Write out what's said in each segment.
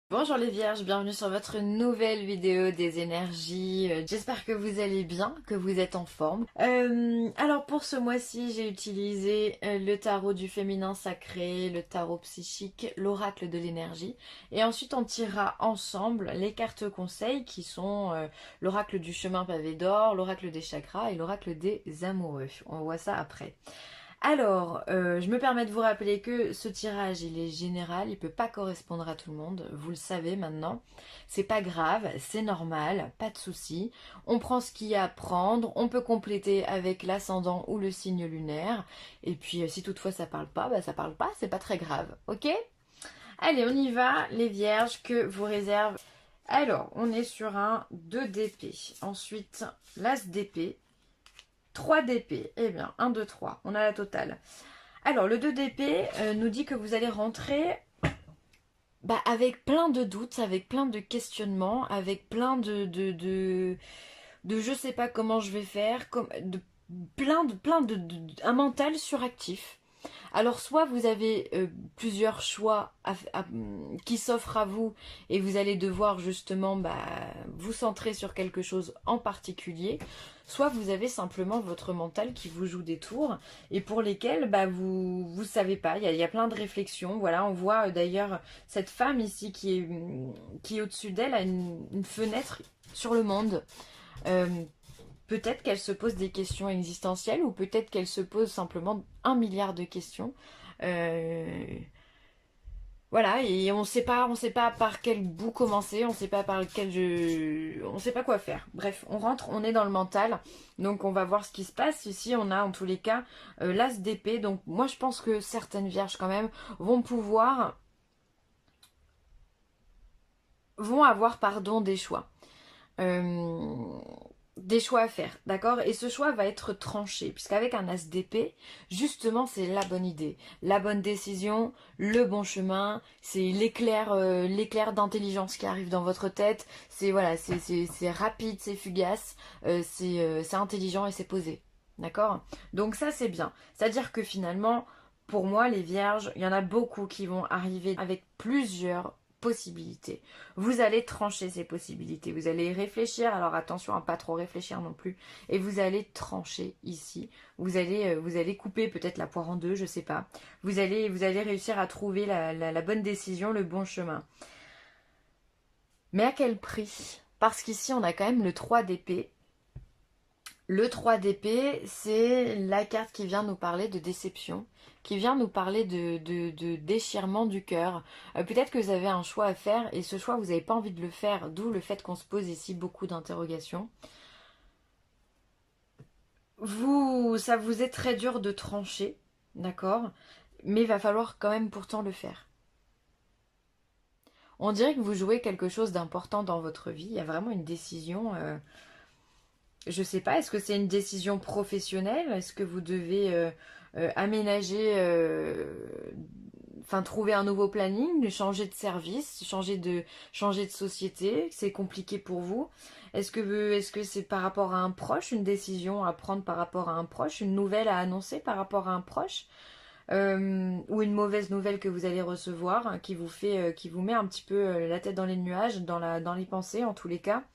Bonjour les vierges, bienvenue sur votre nouvelle vidéo des énergies. J'espère que vous allez bien, que vous êtes en forme. Alors pour ce mois-ci, j'ai utilisé le tarot du féminin sacré, le tarot psychique, l'oracle de l'énergie. Et ensuite on tirera ensemble les cartes conseils qui sont l'oracle du chemin pavé d'or, l'oracle des chakras et l'oracle des amoureux. On voit ça après. Alors, je me permets de vous rappeler que ce tirage, il est général, il peut pas correspondre à tout le monde, vous le savez maintenant. C'est pas grave, c'est normal, pas de souci. On prend ce qu'il y a à prendre, on peut compléter avec l'ascendant ou le signe lunaire. Et puis, si toutefois ça parle pas, bah ça parle pas, c'est pas très grave, ok? Allez, on y va, les vierges, que vous réserve. Alors, on est sur un 2 d'épée. Ensuite, l'as d'épée. 3 d'épée. Eh bien, 1, 2, 3. On a la totale. Alors, le 2 d'épée nous dit que vous allez rentrer avec plein de doutes, avec plein de questionnements, avec plein de je sais pas comment je vais faire, un mental suractif. Alors soit vous avez plusieurs choix qui s'offrent à vous et vous allez devoir justement vous centrer sur quelque chose en particulier, soit vous avez simplement votre mental qui vous joue des tours et pour lesquels vous savez pas, il y a plein de réflexions. Voilà, on voit d'ailleurs cette femme ici qui est au-dessus d'elle a une fenêtre sur le monde. Euh, Peut-être qu'elle se pose des questions existentielles ou peut-être qu'elle se pose simplement 1 milliard de questions. Euh, voilà, et on sait pas par quel bout commencer, on sait pas par lequel on sait pas quoi faire. Bref, on rentre, on est dans le mental, donc on va voir ce qui se passe. Ici, on a en tous les cas l'as d'épée. Donc moi, je pense que certaines vierges quand même vont avoir pardon des choix. Euh, des choix à faire, d'accord? Et ce choix va être tranché, puisqu'avec un as d'épée, justement, c'est la bonne idée, la bonne décision, le bon chemin, c'est l'éclair d'intelligence qui arrive dans votre tête, c'est voilà, c'est rapide, c'est fugace, c'est intelligent et c'est posé, d'accord? Donc ça, c'est bien. C'est-à-dire que finalement, pour moi, les vierges, il y en a beaucoup qui vont arriver avec plusieurs possibilités. Vous allez trancher ces possibilités, vous allez y réfléchir, alors attention à pas trop réfléchir non plus, et vous allez trancher ici, vous allez couper peut-être la poire en deux, je sais pas, vous allez réussir à trouver la bonne décision, le bon chemin. Mais à quel prix? Parce qu'ici on a quand même le 3 d'épée. Le 3 d'épée, c'est la carte qui vient nous parler de déception, qui vient nous parler de déchirement du cœur. Peut-être que vous avez un choix à faire et ce choix, vous n'avez pas envie de le faire, d'où le fait qu'on se pose ici beaucoup d'interrogations. Ça vous est très dur de trancher, d'accord? Mais il va falloir quand même pourtant le faire. On dirait que vous jouez quelque chose d'important dans votre vie, il y a vraiment une décision. Je sais pas, est-ce que c'est une décision professionnelle? Est-ce que vous devez aménager, enfin trouver un nouveau planning, changer de service, changer de société? C'est compliqué pour vous? Est-ce que c'est par rapport à un proche, une décision à prendre par rapport à un proche, une nouvelle à annoncer par rapport à un proche? Ou une mauvaise nouvelle que vous allez recevoir hein, qui vous met un petit peu la tête dans les nuages, dans les pensées en tous les cas.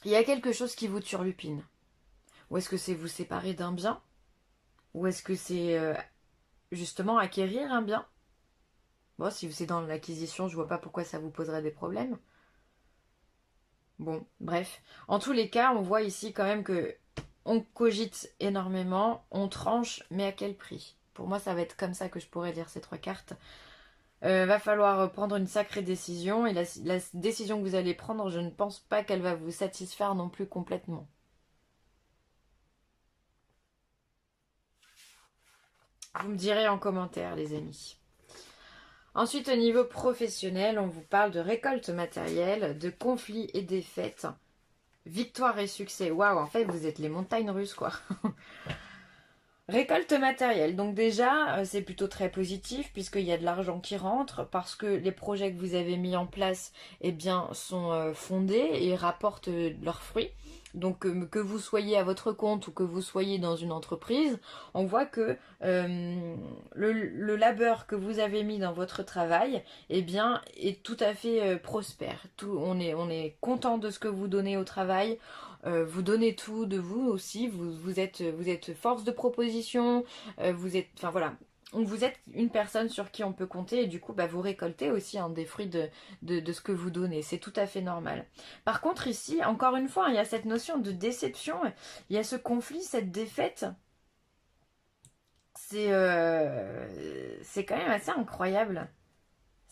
Il y a quelque chose qui vous turlupine. Ou est-ce que c'est vous séparer d'un bien? Ou est-ce que c'est justement acquérir un bien? Bon, si c'est dans l'acquisition, je vois pas pourquoi ça vous poserait des problèmes. Bon, bref. En tous les cas, on voit ici quand même que on cogite énormément, on tranche, mais à quel prix? Pour moi, ça va être comme ça que je pourrais lire ces 3 cartes. Va falloir prendre une sacrée décision et la décision que vous allez prendre, je ne pense pas qu'elle va vous satisfaire non plus complètement. Vous me direz en commentaire, les amis. Ensuite, au niveau professionnel, on vous parle de récolte matérielle, de conflits et défaites, victoire et succès. Waouh, en fait, vous êtes les montagnes russes, quoi. Récolte matérielle, donc déjà c'est plutôt très positif puisqu'il y a de l'argent qui rentre parce que les projets que vous avez mis en place eh bien, sont fondés et rapportent leurs fruits. Donc que vous soyez à votre compte ou que vous soyez dans une entreprise, on voit que le labeur que vous avez mis dans votre travail eh bien, est tout à fait prospère. On est content de ce que vous donnez au travail. Vous donnez tout de vous aussi, vous êtes force de proposition, vous êtes, enfin voilà, vous êtes une personne sur qui on peut compter et du coup bah, vous récoltez aussi des fruits de ce que vous donnez, c'est tout à fait normal. Par contre ici, encore une fois, il y a cette notion de déception, il y a ce conflit, cette défaite, c'est quand même assez incroyable.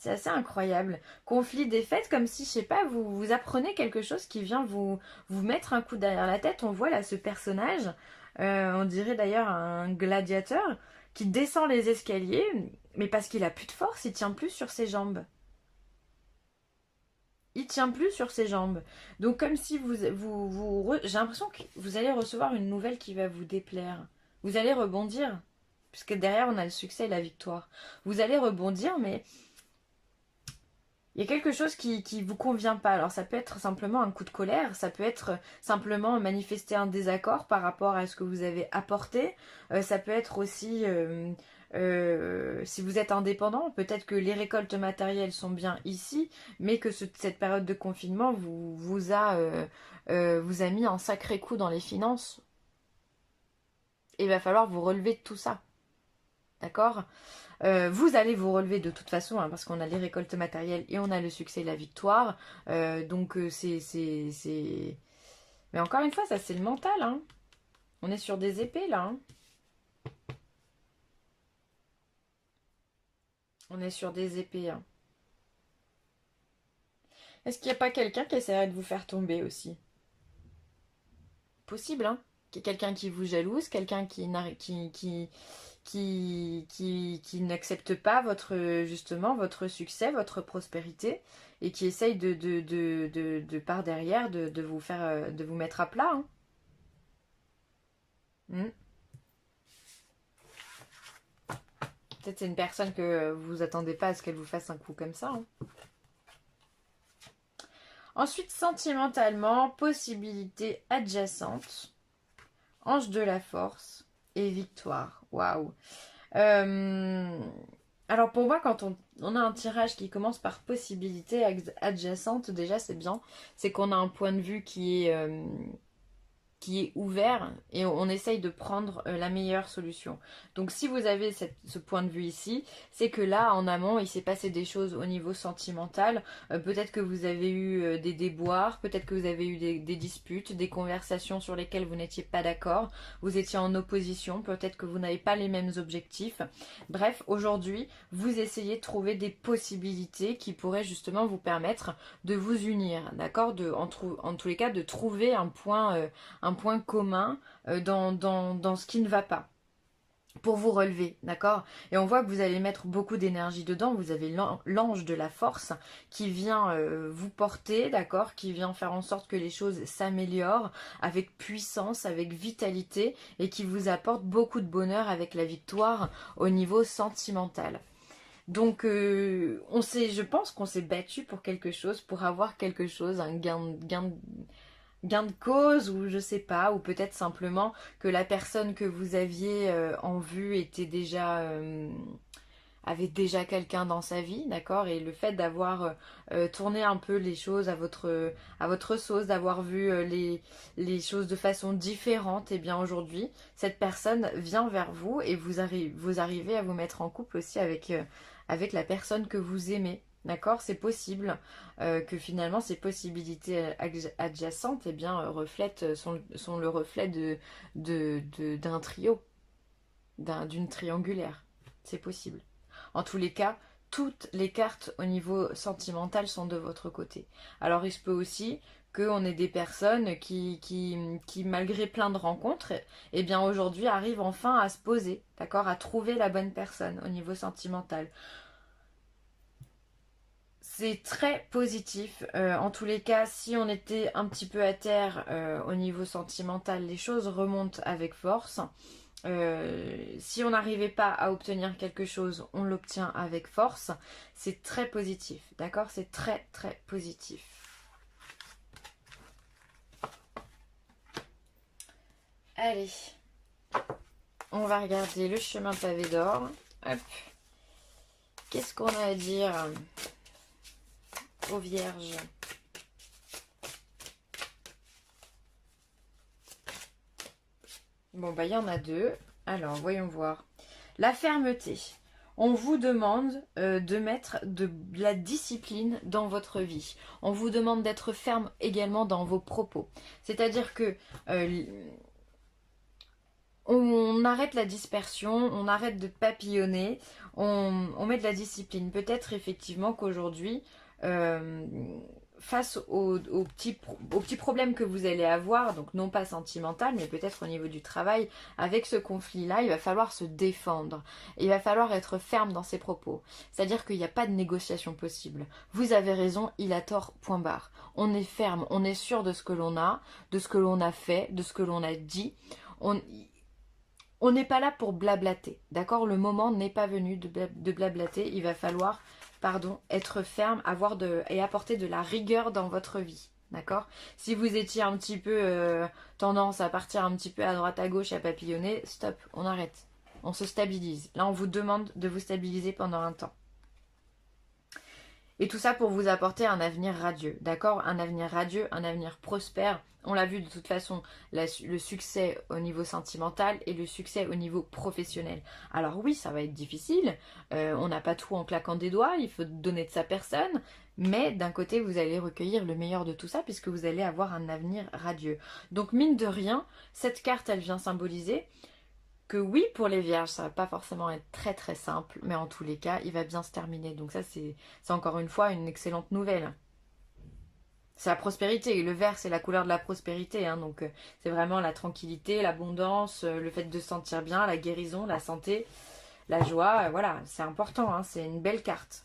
C'est assez incroyable. Conflit défaite, comme si, je sais pas, vous apprenez quelque chose qui vient vous mettre un coup derrière la tête. On voit là ce personnage, on dirait d'ailleurs un gladiateur, qui descend les escaliers, mais parce qu'il a plus de force, il tient plus sur ses jambes. Il tient plus sur ses jambes. Donc comme si j'ai l'impression que vous allez recevoir une nouvelle qui va vous déplaire. Vous allez rebondir, puisque derrière on a le succès et la victoire. Vous allez rebondir, mais il y a quelque chose qui vous convient pas. Alors ça peut être simplement un coup de colère, ça peut être simplement manifester un désaccord par rapport à ce que vous avez apporté. Ça peut être aussi, si vous êtes indépendant, peut-être que les récoltes matérielles sont bien ici, mais que cette période de confinement vous a mis un sacré coup dans les finances. Et il va falloir vous relever de tout ça. D'accord? Vous allez vous relever de toute façon, hein, parce qu'on a les récoltes matérielles et on a le succès et la victoire. Donc. Mais encore une fois, ça c'est le mental. Hein. On est sur des épées là. Hein. On est sur des épées. Hein. Est-ce qu'il n'y a pas quelqu'un qui essaierait de vous faire tomber aussi? Possible, hein? Qu'il y ait quelqu'un qui vous jalouse, quelqu'un qui n'accepte pas justement votre succès, votre prospérité, et qui essaye de par derrière de vous faire de vous mettre à plat. Hein. Hmm. Peut-être c'est une personne que vous attendez pas à ce qu'elle vous fasse un coup comme ça. Hein. Ensuite, sentimentalement, possibilité adjacente, ange de la force et victoire. Waouh! Euh, Alors pour moi, quand on a un tirage qui commence par possibilité adjacente, déjà c'est bien. C'est qu'on a un point de vue qui est ouvert et on essaye de prendre la meilleure solution. Donc si vous avez ce point de vue ici, c'est que là en amont il s'est passé des choses au niveau sentimental. Peut-être que vous avez eu des déboires, peut-être que vous avez eu des disputes, des conversations sur lesquelles vous n'étiez pas d'accord, vous étiez en opposition, peut-être que vous n'avez pas les mêmes objectifs. Bref, aujourd'hui vous essayez de trouver des possibilités qui pourraient justement vous permettre de vous unir, d'accord, en tous les cas de trouver un point commun dans ce qui ne va pas pour vous relever, d'accord? Et on voit que vous allez mettre beaucoup d'énergie dedans, vous avez l'ange de la force qui vient vous porter, d'accord? Qui vient faire en sorte que les choses s'améliorent avec puissance, avec vitalité et qui vous apporte beaucoup de bonheur avec la victoire au niveau sentimental. Donc, je pense qu'on s'est battu pour quelque chose, pour avoir quelque chose, un gain de cause ou je sais pas, ou peut-être simplement que la personne que vous aviez en vue avait déjà quelqu'un dans sa vie, d'accord? Et le fait d'avoir tourné un peu les choses à votre sauce, d'avoir vu les choses de façon différente, et bien aujourd'hui, cette personne vient vers vous et vous arrivez à vous mettre en couple aussi avec la personne que vous aimez. D'accord, c'est possible que finalement ces possibilités adjacentes eh bien, sont le reflet d'un trio, d'une triangulaire. C'est possible. En tous les cas, toutes les cartes au niveau sentimental sont de votre côté. Alors il se peut aussi qu'on ait des personnes qui, malgré plein de rencontres, eh bien aujourd'hui arrivent enfin à se poser, d'accord, à trouver la bonne personne au niveau sentimental. C'est très positif. En tous les cas, si on était un petit peu à terre au niveau sentimental, les choses remontent avec force. Si on n'arrivait pas à obtenir quelque chose, on l'obtient avec force. C'est très positif, d'accord? C'est très très positif. Allez, on va regarder le chemin pavé d'or. Hop. Qu'est-ce qu'on a à dire aux vierges? Bon, bah, il y en a deux. Alors, voyons voir. La fermeté. On vous demande de mettre de la discipline dans votre vie. On vous demande d'être ferme également dans vos propos. C'est-à-dire que on arrête la dispersion, on arrête de papillonner, on met de la discipline. Peut-être effectivement qu'aujourd'hui, face aux petits problèmes que vous allez avoir, donc non pas sentimental, mais peut-être au niveau du travail, avec ce conflit-là, il va falloir se défendre. Il va falloir être ferme dans ses propos. C'est-à-dire qu'il n'y a pas de négociation possible. Vous avez raison, il a tort, point barre. On est ferme, on est sûr de ce que l'on a, de ce que l'on a fait, de ce que l'on a dit. On n'est pas là pour blablater, d'accord? Le moment n'est pas venu de blablater. Il va falloir, pardon, être ferme, et apporter de la rigueur dans votre vie, d'accord? Si vous étiez un petit peu tendance à partir un petit peu à droite à gauche, à papillonner, stop, on arrête. On se stabilise. Là, on vous demande de vous stabiliser pendant un temps. Et tout ça pour vous apporter un avenir radieux, d'accord? Un avenir radieux, un avenir prospère. On l'a vu de toute façon, le succès au niveau sentimental et le succès au niveau professionnel. Alors oui, ça va être difficile, on n'a pas tout en claquant des doigts, il faut donner de sa personne, mais d'un côté, vous allez recueillir le meilleur de tout ça puisque vous allez avoir un avenir radieux. Donc mine de rien, cette carte, elle vient symboliser que oui, pour les vierges, ça va pas forcément être très très simple, mais en tous les cas, il va bien se terminer. Donc ça, c'est encore une fois une excellente nouvelle. C'est la prospérité, et le vert, c'est la couleur de la prospérité, hein, donc c'est vraiment la tranquillité, l'abondance, le fait de se sentir bien, la guérison, la santé, la joie, voilà, c'est important, hein, c'est une belle carte.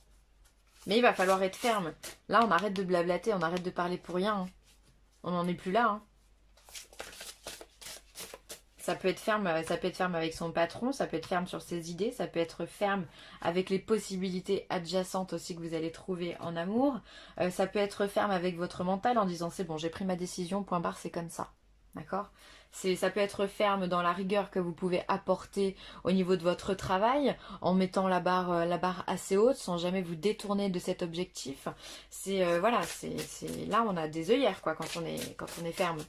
Mais il va falloir être ferme. Là, on arrête de blablater, on arrête de parler pour rien. Hein. On n'en est plus là. Hein. Ça peut être ferme avec son patron, ça peut être ferme sur ses idées, ça peut être ferme avec les possibilités adjacentes aussi que vous allez trouver en amour. Ça peut être ferme avec votre mental en disant c'est bon, j'ai pris ma décision, point barre, c'est comme ça. D'accord? Ça peut être ferme dans la rigueur que vous pouvez apporter au niveau de votre travail, en mettant la barre assez haute, sans jamais vous détourner de cet objectif. Voilà, là on a des œillères quoi quand on est ferme.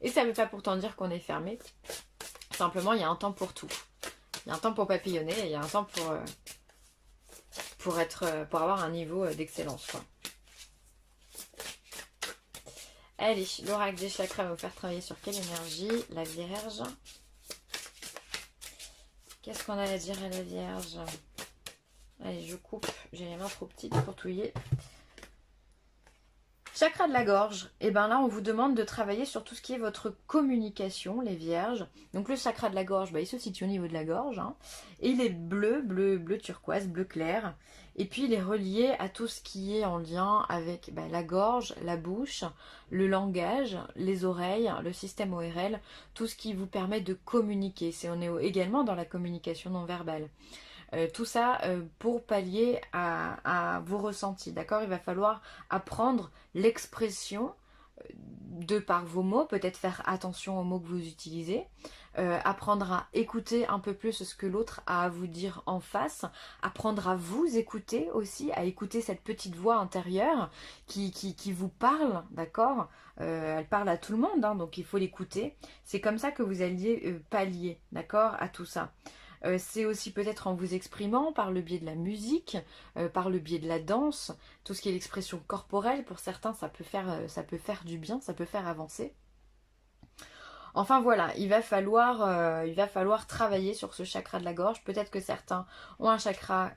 Et ça ne veut pas pourtant dire qu'on est fermé. Simplement, il y a un temps pour tout. Il y a un temps pour papillonner et il y a un temps pour avoir un niveau d'excellence. Allez, l'oracle des chakras va vous faire travailler sur quelle énergie? La Vierge. Qu'est-ce qu'on a à dire à la Vierge? Allez, je coupe. J'ai les mains trop petites pour touiller. Chakra de la gorge, et bien là on vous demande de travailler sur tout ce qui est votre communication, les vierges. Donc le chakra de la gorge, il se situe au niveau de la gorge, hein, et il est bleu turquoise, bleu clair. Et puis il est relié à tout ce qui est en lien avec la gorge, la bouche, le langage, les oreilles, le système ORL, tout ce qui vous permet de communiquer. On est également dans la communication non verbale. Tout ça pour pallier à vos ressentis, d'accord? Il va falloir apprendre l'expression de par vos mots, peut-être faire attention aux mots que vous utilisez, apprendre à écouter un peu plus ce que l'autre a à vous dire en face, apprendre à vous écouter aussi, à écouter cette petite voix intérieure qui vous parle, d'accord? Elle parle à tout le monde, hein, donc il faut l'écouter. C'est comme ça que vous alliez pallier, d'accord, à tout ça. C'est aussi peut-être en vous exprimant par le biais de la musique, par le biais de la danse, tout ce qui est l'expression corporelle. Pour certains, ça peut faire du bien, ça peut faire avancer. Enfin voilà, il va falloir travailler sur ce chakra de la gorge. Peut-être que certains ont un chakra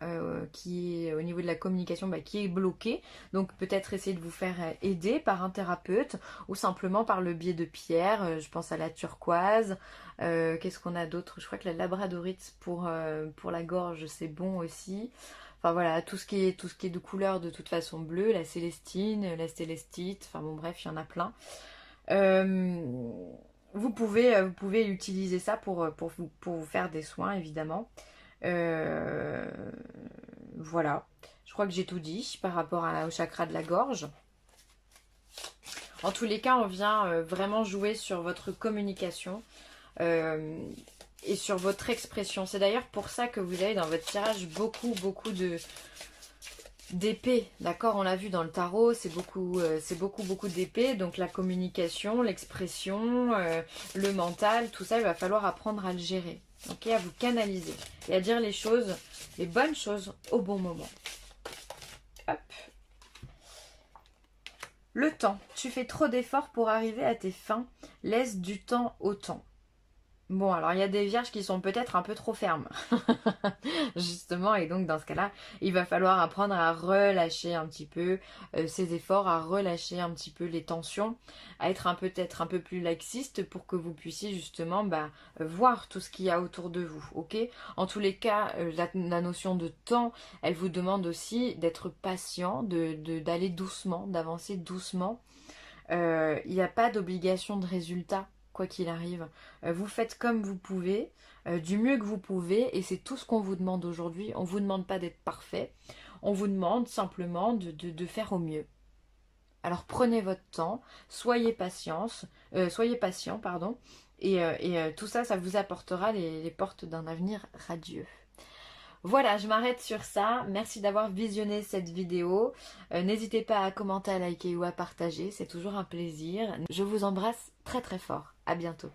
qui est au niveau de la communication qui est bloqué. Donc peut-être essayer de vous faire aider par un thérapeute ou simplement par le biais de pierres. Je pense à la turquoise. Qu'est-ce qu'on a d'autre? Je crois que la labradorite pour la gorge, c'est bon aussi. Enfin voilà, tout ce qui est de couleur de toute façon bleue, la célestine, la célestite, enfin bon bref, il y en a plein. vous pouvez utiliser ça pour vous faire des soins, évidemment. Euh, voilà. Je crois que j'ai tout dit par rapport au chakra de la gorge. En tous les cas, on vient vraiment jouer sur votre communication et sur votre expression. C'est d'ailleurs pour ça que vous avez dans votre tirage beaucoup d'épées, d'accord? On l'a vu dans le tarot, c'est beaucoup d'épées. Donc la communication, l'expression, le mental, tout ça, il va falloir apprendre à le gérer, ok? À vous canaliser et à dire les choses, les bonnes choses au bon moment. Hop. Le temps. Tu fais trop d'efforts pour arriver à tes fins. Laisse du temps au temps. Bon, alors il y a des vierges qui sont peut-être un peu trop fermes, justement, et donc dans ce cas-là, il va falloir apprendre à relâcher un petit peu ses efforts, à relâcher un petit peu les tensions, à être peut-être un peu plus laxiste pour que vous puissiez justement voir tout ce qu'il y a autour de vous, ok? En tous les cas, la notion de temps, elle vous demande aussi d'être patient, d'aller doucement, d'avancer doucement. Il n'y a pas d'obligation de résultat, quoi qu'il arrive. Vous faites comme vous pouvez, du mieux que vous pouvez, et c'est tout ce qu'on vous demande aujourd'hui. On ne vous demande pas d'être parfait, on vous demande simplement de faire au mieux. Alors prenez votre temps, soyez patient, pardon, et tout ça, ça vous apportera les portes d'un avenir radieux. Voilà, je m'arrête sur ça. Merci d'avoir visionné cette vidéo. N'hésitez pas à commenter, à liker ou à partager. C'est toujours un plaisir. Je vous embrasse très très fort. À bientôt.